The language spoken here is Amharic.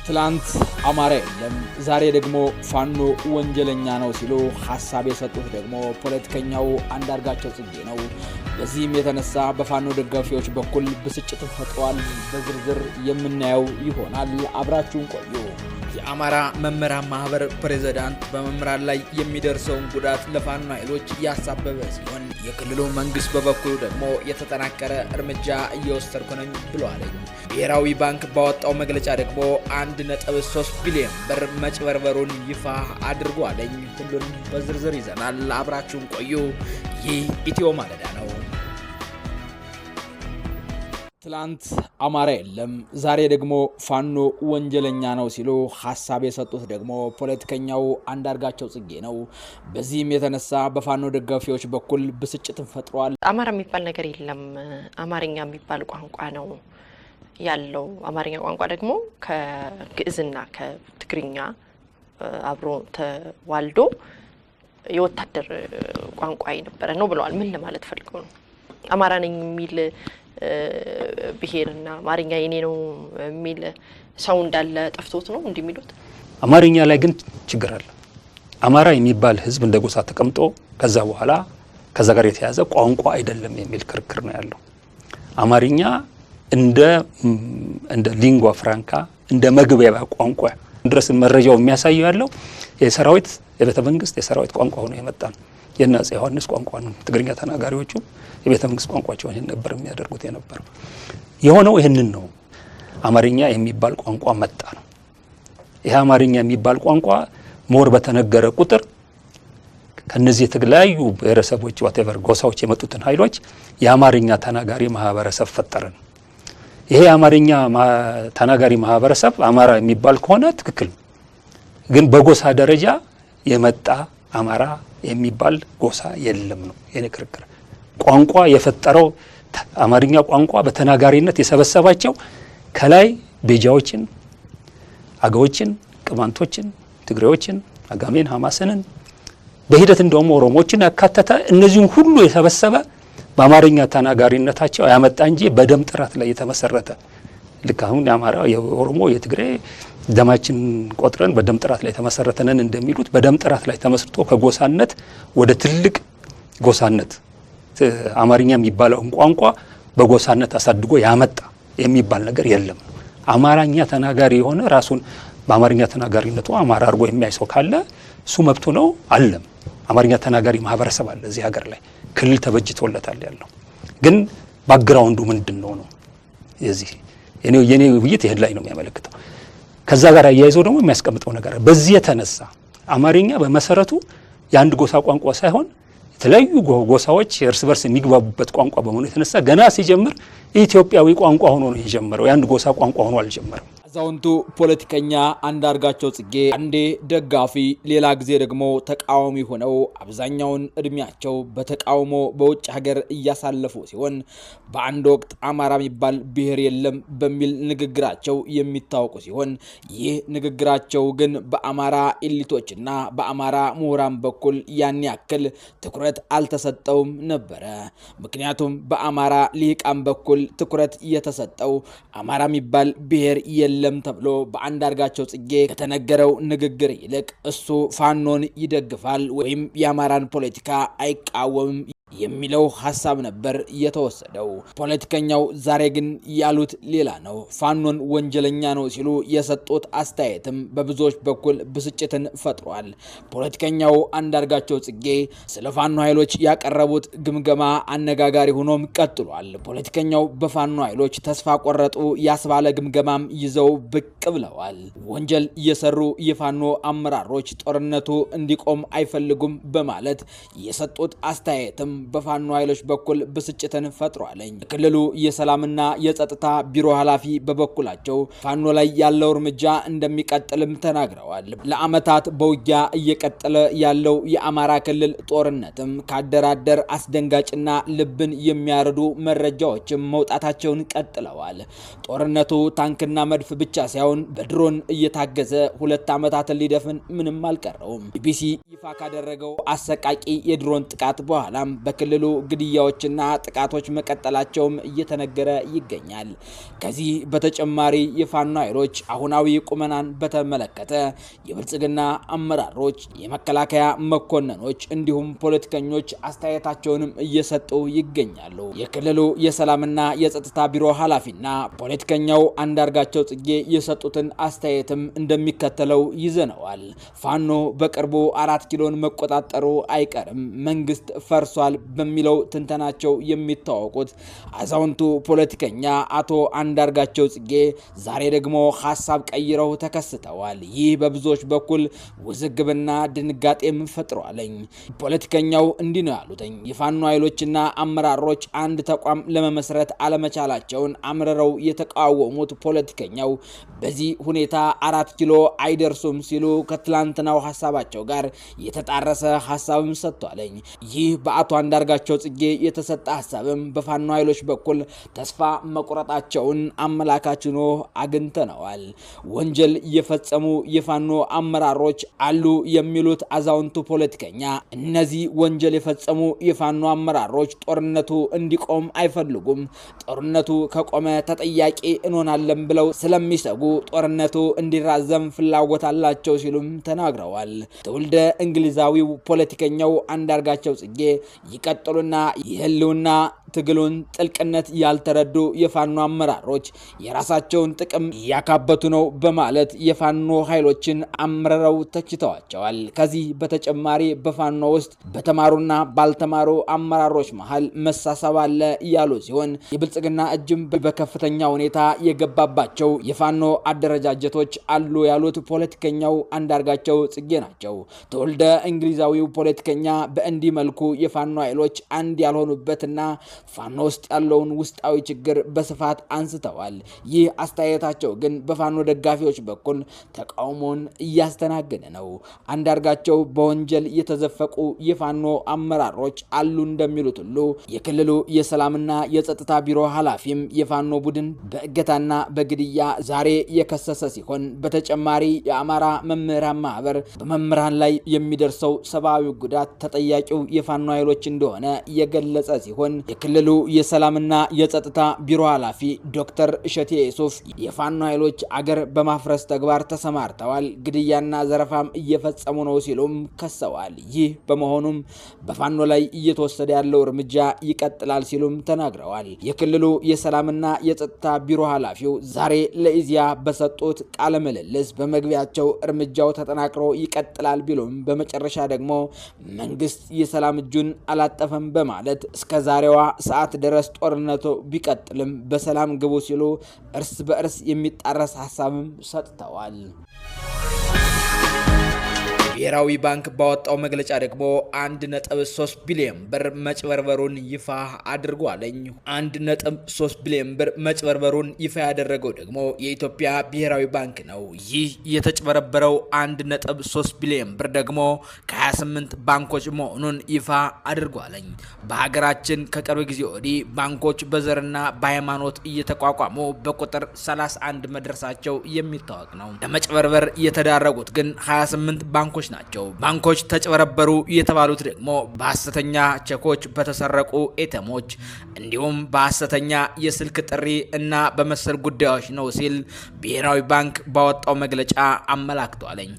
ትላንት አማራ የለም ዛሬ ደግሞ ፋኖ ወንጀለኛ ነው ሲሉ ሐሳብ የሰጡት ደግሞ ፖለቲከኛው አንዳርጋቸው ጽጌ ነው። በዚህም የተነሳ በፋኖ ደጋፊዎች በኩል ብስጭት ፈጥሯል። በዝርዝር የምናየው ይሆናል። አብራችሁን ቆዩ። የአማራ መምህራን ማህበር ፕሬዝዳንት በመምህራን ላይ የሚደርሰውን ጉዳት ለፋኖ ኃይሎች ያሳበበ ሲሆን የክልሉ መንግስት በበኩሉ ደግሞ የተጠናከረ እርምጃ እየወሰድኩ ነኝ ብሏል። ብሔራዊ ባንክ ባወጣው መግለጫ ደግሞ 1.3 ቢሊዮን ብር መጭበርበሩን ይፋ አድርጓል። ሁሉን በዝርዝር ይዘናል። አብራችሁን ቆዩ። ይህ ኢትዮ ማለዳ ነው። ትላንት አማራ የለም ዛሬ ደግሞ ፋኖ ወንጀለኛ ነው ሲሉ ሐሳብ የሰጡት ደግሞ ፖለቲከኛው አንዳርጋቸው ጽጌ ነው። በዚህም የተነሳ በፋኖ ደጋፊዎች በኩል ብስጭት ፈጥሯል። አማራ የሚባል ነገር የለም፣ አማርኛ የሚባል ቋንቋ ነው ያለው። አማርኛ ቋንቋ ደግሞ ከግዕዝና ከትግርኛ አብሮ ተዋልዶ የወታደር ቋንቋ የነበረ ነው ብለዋል። ምን ለማለት ፈልገው ነው? አማራ ነኝ የሚል ብሔርና አማርኛ የኔ ነው የሚል ሰው እንዳለ ጠፍቶት ነው እንደሚሉት። አማርኛ ላይ ግን ችግር አለ። አማራ የሚባል ህዝብ እንደ ጎሳ ተቀምጦ ከዛ በኋላ ከዛ ጋር የተያዘ ቋንቋ አይደለም የሚል ክርክር ነው ያለው። አማርኛ እንደ ሊንጓ ፍራንካ እንደ መግቢያ ቋንቋ ድረስ መረጃው የሚያሳየው ያለው የሰራዊት የቤተ መንግስት የሰራዊት ቋንቋ ሆኖ የመጣ ነው። የናጽ ዮሐንስ ቋንቋ ነው። ትግርኛ ተናጋሪዎቹ የቤተ መንግስት ቋንቋቸው ይሄን ነበር የሚያደርጉት የነበረው። የሆነው ይሄንን ነው። አማርኛ የሚባል ቋንቋ መጣ ነው። ይሄ አማርኛ የሚባል ቋንቋ ሞር በተነገረ ቁጥር ከነዚህ የተለያዩ ብሔረሰቦች whatever ጎሳዎች የመጡትን ኃይሎች የአማርኛ ተናጋሪ ማህበረሰብ ፈጠረን። ይሄ የአማርኛ ተናጋሪ ማህበረሰብ አማራ የሚባል ከሆነ ትክክል፣ ግን በጎሳ ደረጃ የመጣ አማራ የሚባል ጎሳ የለም ነው የኔ ክርክር። ቋንቋ የፈጠረው አማርኛ ቋንቋ በተናጋሪነት የሰበሰባቸው ከላይ ቤጃዎችን፣ አገዎችን፣ ቅማንቶችን፣ ትግሬዎችን፣ አጋሜን፣ ሐማስንን በሂደት እንደውም ኦሮሞዎችን ያካተተ እነዚህን ሁሉ የሰበሰበ በአማርኛ ተናጋሪነታቸው ያመጣ እንጂ በደም ጥራት ላይ የተመሰረተ ልክ አሁን የአማራ የኦሮሞ የትግሬ ደማችን ቆጥረን በደም ጥራት ላይ ተመሰረተነን እንደሚሉት በደም ጥራት ላይ ተመስርቶ ከጎሳነት ወደ ትልቅ ጎሳነት አማርኛ የሚባለው ቋንቋ በጎሳነት አሳድጎ ያመጣ የሚባል ነገር የለም። አማርኛ ተናጋሪ የሆነ ራሱን በአማርኛ ተናጋሪነቱ አማራ አድርጎ የሚያይ ሰው ካለ እሱ መብቱ ነው። አለም አማርኛ ተናጋሪ ማህበረሰብ አለ እዚህ ሀገር ላይ ክልል ተበጅቶለታል ያለው። ግን ባክግራውንዱ ምንድነው ነው የዚህ የኔ ውይይት ይሄን ላይ ነው የሚያመለክተው። ከዛ ጋር ያያይዘው ደግሞ የሚያስቀምጠው ነገር በዚህ የተነሳ አማርኛ በመሰረቱ የአንድ ጎሳ ቋንቋ ሳይሆን የተለያዩ ጎሳዎች እርስ በርስ የሚግባቡበት ቋንቋ በመሆኑ የተነሳ ገና ሲጀምር ኢትዮጵያዊ ቋንቋ ሆኖ ነው የጀመረው። የአንድ ጎሳ ቋንቋ ሆኖ አልጀመረም። አዛውንቱ ፖለቲከኛ አንዳርጋቸው ጽጌ አንዴ ደጋፊ ሌላ ጊዜ ደግሞ ተቃዋሚ ሆነው አብዛኛውን እድሜያቸው በተቃውሞ በውጭ ሀገር እያሳለፉ ሲሆን በአንድ ወቅት አማራ የሚባል ብሔር የለም በሚል ንግግራቸው የሚታወቁ ሲሆን ይህ ንግግራቸው ግን በአማራ ኤሊቶችና በአማራ ምሁራን በኩል ያን ያክል ትኩረት አልተሰጠውም ነበረ። ምክንያቱም በአማራ ሊቃን በኩል ትኩረት የተሰጠው አማራ የሚባል ብሔር የለም ተብሎ በአንዳርጋቸው ጽጌ ከተነገረው ንግግር ይልቅ እሱ ፋኖን ይደግፋል ወይም የአማራን ፖለቲካ አይቃወምም የሚለው ሐሳብ ነበር የተወሰደው። ፖለቲከኛው ዛሬ ግን ያሉት ሌላ ነው። ፋኖን ወንጀለኛ ነው ሲሉ የሰጡት አስተያየትም በብዙዎች በኩል ብስጭትን ፈጥሯል። ፖለቲከኛው አንዳርጋቸው ጽጌ ስለ ፋኖ ኃይሎች ያቀረቡት ግምገማ አነጋጋሪ ሆኖም ቀጥሏል። ፖለቲከኛው በፋኖ ኃይሎች ተስፋ ቆረጡ ያስባለ ግምገማም ይዘው ብቅ ብለዋል። ወንጀል እየሰሩ የፋኖ አመራሮች ጦርነቱ እንዲቆም አይፈልጉም በማለት የሰጡት አስተያየትም በፋኖ ኃይሎች በኩል ብስጭትን ፈጥሯል። ክልሉ የሰላምና የጸጥታ ቢሮ ኃላፊ በበኩላቸው ፋኖ ላይ ያለው እርምጃ እንደሚቀጥልም ተናግረዋል። ለአመታት በውጊያ እየቀጠለ ያለው የአማራ ክልል ጦርነትም ካደራደር አስደንጋጭና ልብን የሚያርዱ መረጃዎችም መውጣታቸውን ቀጥለዋል። ጦርነቱ ታንክና መድፍ ብቻ ሳይሆን በድሮን እየታገዘ 2 አመታትን ሊደፍን ምንም አልቀረውም። ቢቢሲ ይፋ ካደረገው አሰቃቂ የድሮን ጥቃት በኋላም በክልሉ ግድያዎችና ጥቃቶች መቀጠላቸውም እየተነገረ ይገኛል። ከዚህ በተጨማሪ የፋኖ ኃይሎች አሁናዊ ቁመናን በተመለከተ የብልጽግና አመራሮች፣ የመከላከያ መኮንኖች እንዲሁም ፖለቲከኞች አስተያየታቸውንም እየሰጡ ይገኛሉ። የክልሉ የሰላምና የጸጥታ ቢሮ ኃላፊና ፖለቲከኛው አንዳርጋቸው ጽጌ የሰጡትን አስተያየትም እንደሚከተለው ይዘነዋል። ፋኖ በቅርቡ 4 ኪሎን መቆጣጠሩ አይቀርም፣ መንግስት ፈርሷል በሚለው ትንተናቸው የሚታወቁት አዛውንቱ ፖለቲከኛ አቶ አንዳርጋቸው ጽጌ ዛሬ ደግሞ ሀሳብ ቀይረው ተከስተዋል። ይህ በብዙዎች በኩል ውዝግብና ድንጋጤም ፈጥሯለኝ። ፖለቲከኛው እንዲህ ነው ያሉትኝ። የፋኖ ኃይሎችና አመራሮች አንድ ተቋም ለመመስረት አለመቻላቸውን አምርረው የተቃወሙት ፖለቲከኛው በዚህ ሁኔታ 4 ኪሎ አይደርሱም ሲሉ ከትላንትናው ሀሳባቸው ጋር የተጣረሰ ሀሳብም ሰጥቷለኝ። ይህ በአቶ አንዳርጋቸው ጽጌ የተሰጠ ሀሳብም በፋኖ ኃይሎች በኩል ተስፋ መቁረጣቸውን አመላካች ሆኖ አግኝተነዋል። ወንጀል የፈጸሙ የፋኖ አመራሮች አሉ የሚሉት አዛውንቱ ፖለቲከኛ እነዚህ ወንጀል የፈጸሙ የፋኖ አመራሮች ጦርነቱ እንዲቆም አይፈልጉም። ጦርነቱ ከቆመ ተጠያቂ እንሆናለን ብለው ስለሚሰጉ ጦርነቱ እንዲራዘም ፍላጎት አላቸው ሲሉም ተናግረዋል። ትውልደ እንግሊዛዊው ፖለቲከኛው አንዳርጋቸው ጽጌ ይቀጥሉና የህልውና ትግሉን ጥልቅነት ያልተረዱ የፋኖ አመራሮች የራሳቸውን ጥቅም እያካበቱ ነው በማለት የፋኖ ኃይሎችን አምርረው ተችተዋቸዋል። ከዚህ በተጨማሪ በፋኖ ውስጥ በተማሩና ባልተማሩ አመራሮች መሃል መሳሳብ አለ ያሉ ሲሆን የብልጽግና እጅም በከፍተኛ ሁኔታ የገባባቸው የፋኖ አደረጃጀቶች አሉ ያሉት ፖለቲከኛው አንዳርጋቸው ጽጌ ናቸው። ትውልደ እንግሊዛዊው ፖለቲከኛ በእንዲህ መልኩ የፋኖ ኃይሎች አንድ ያልሆኑበትና ፋኖ ውስጥ ያለውን ውስጣዊ ችግር በስፋት አንስተዋል። ይህ አስተያየታቸው ግን በፋኖ ደጋፊዎች በኩል ተቃውሞን እያስተናገደ ነው። አንዳርጋቸው በወንጀል የተዘፈቁ የፋኖ አመራሮች አሉ እንደሚሉት ሁሉ የክልሉ የሰላምና የጸጥታ ቢሮ ኃላፊም የፋኖ ቡድን በእገታና በግድያ ዛሬ የከሰሰ ሲሆን በተጨማሪ የአማራ መምህራን ማህበር በመምህራን ላይ የሚደርሰው ሰብአዊ ጉዳት ተጠያቂው የፋኖ ኃይሎች እንደሆነ የገለጸ ሲሆን የክልሉ የሰላምና የጸጥታ ቢሮ ኃላፊ ዶክተር እሸቴ ሱፍ የፋኖ ኃይሎች አገር በማፍረስ ተግባር ተሰማርተዋል፣ ግድያና ዘረፋም እየፈጸሙ ነው ሲሉም ከሰዋል። ይህ በመሆኑም በፋኖ ላይ እየተወሰደ ያለው እርምጃ ይቀጥላል ሲሉም ተናግረዋል። የክልሉ የሰላምና የጸጥታ ቢሮ ኃላፊው ዛሬ ለኢዜአ በሰጡት ቃለ ምልልስ በመግቢያቸው እርምጃው ተጠናክሮ ይቀጥላል ቢሉም በመጨረሻ ደግሞ መንግስት የሰላም እጁን አላጠፈም በማለት እስከ ዛሬዋ ሰዓት ድረስ ጦርነቱ ቢቀጥልም በሰላም ግቡ ሲሉ እርስ በእርስ የሚጣረስ ሀሳብም ሰጥተዋል። ብሔራዊ ባንክ ባወጣው መግለጫ ደግሞ 1.3 ቢሊዮን ብር መጭበርበሩን ይፋ አድርጓለኝ። 1.3 ቢሊዮን ብር መጭበርበሩን ይፋ ያደረገው ደግሞ የኢትዮጵያ ብሔራዊ ባንክ ነው። ይህ የተጭበረበረው 1.3 ቢሊዮን ብር ደግሞ ከ28 ባንኮች መሆኑን ይፋ አድርጓለኝ። በሀገራችን ከቅርብ ጊዜ ወዲህ ባንኮች በዘርና በሃይማኖት እየተቋቋሙ በቁጥር 31 መድረሳቸው የሚታወቅ ነው። ለመጭበርበር የተዳረጉት ግን 28 ባንኮች ናቸው። ባንኮች ተጭበረበሩ የተባሉት ደግሞ በሐሰተኛ ቼኮች፣ በተሰረቁ ኤቲኤሞች እንዲሁም በሐሰተኛ የስልክ ጥሪ እና በመሰል ጉዳዮች ነው ሲል ብሔራዊ ባንክ ባወጣው መግለጫ አመላክቷለኝ።